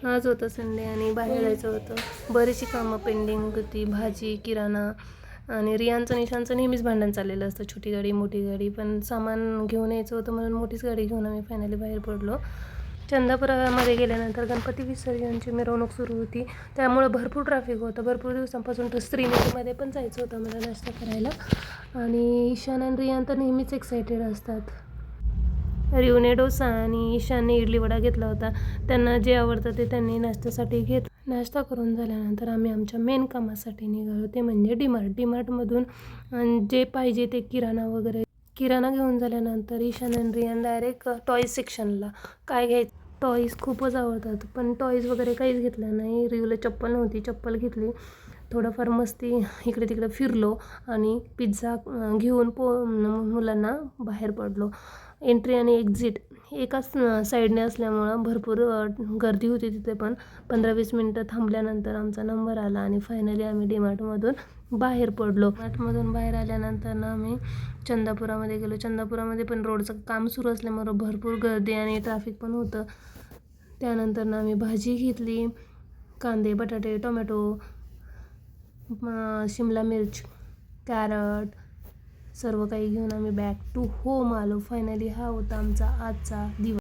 आज होतं संडे आणि बाहेर जायचं होतं. बरीचशी कामं पेंडिंग होती, भाजी, किराणा आणि रियांचं निशांचं नेहमीच भांडण चाललेलं असतं, छोटी गाडी मोठी गाडी. पण सामान घेऊन यायचं होतं म्हणून मोठीच गाडी घेऊन आम्ही फायनली बाहेर पडलो. चंदापुरामध्ये गेल्यानंतर गणपती विसर्जनची मिरवणूक सुरू होती, त्यामुळं भरपूर ट्रॅफिक होतं. भरपूर दिवसांपासून तर श्रीनगरमध्ये पण जायचं होतं मला नाश्ता करायला. आणि ईशान आणि रियान तर नेहमीच एक्सायटेड असतात. रिवने डोसा आणि ईशानने इडली वडा घेतला होता. त्यांना जे आवडतं ते त्यांनी नाश्त्यासाठी नाश्ता करून झाल्यानंतर आम्ही आमच्या मेन कामासाठी निघालो, ते म्हणजे डीमार्टमधून जे पाहिजे ते किराणा घेऊन झाल्यानंतर ईशान आणि रियान डायरेक्ट टॉईज सेक्शनला. काय घ्यायचं, टॉईज खूपच आवडतात, पण टॉईज वगैरे काहीच घेतलं नाही. रिवला चप्पल नव्हती, चप्पल घेतली. थोडंफार मस्ती इकडे तिकडे फिरलो आणि पिझ्झा घेऊन मुलांना बाहेर पडलो. एंट्री आणि एक्झिट एकाच साईडने असल्यामुळं भरपूर गर्दी होती तिथे. पण 15-20 मिनटं थांबल्यानंतर आमचा नंबर आला आणि फायनली आम्ही डीमार्टमधून बाहेर पडलो. डीमार्टमधून बाहेर आल्यानंतर ना आम्ही चंदापुरामध्ये गेलो. चंदापुरामध्ये पण रोडचं काम सुरू असल्यामुळं भरपूर गर्दी आणि ट्रॅफिक पण होतं. त्यानंतर ना आम्ही भाजी घेतली, कांदे, बटाटे, टोमॅटो, शिमला मिर्च, कॅरट, सर्व काही घेऊन आम्ही बॅक टू होम आलो. फायनली हा होता आमचा आजचा दिवस.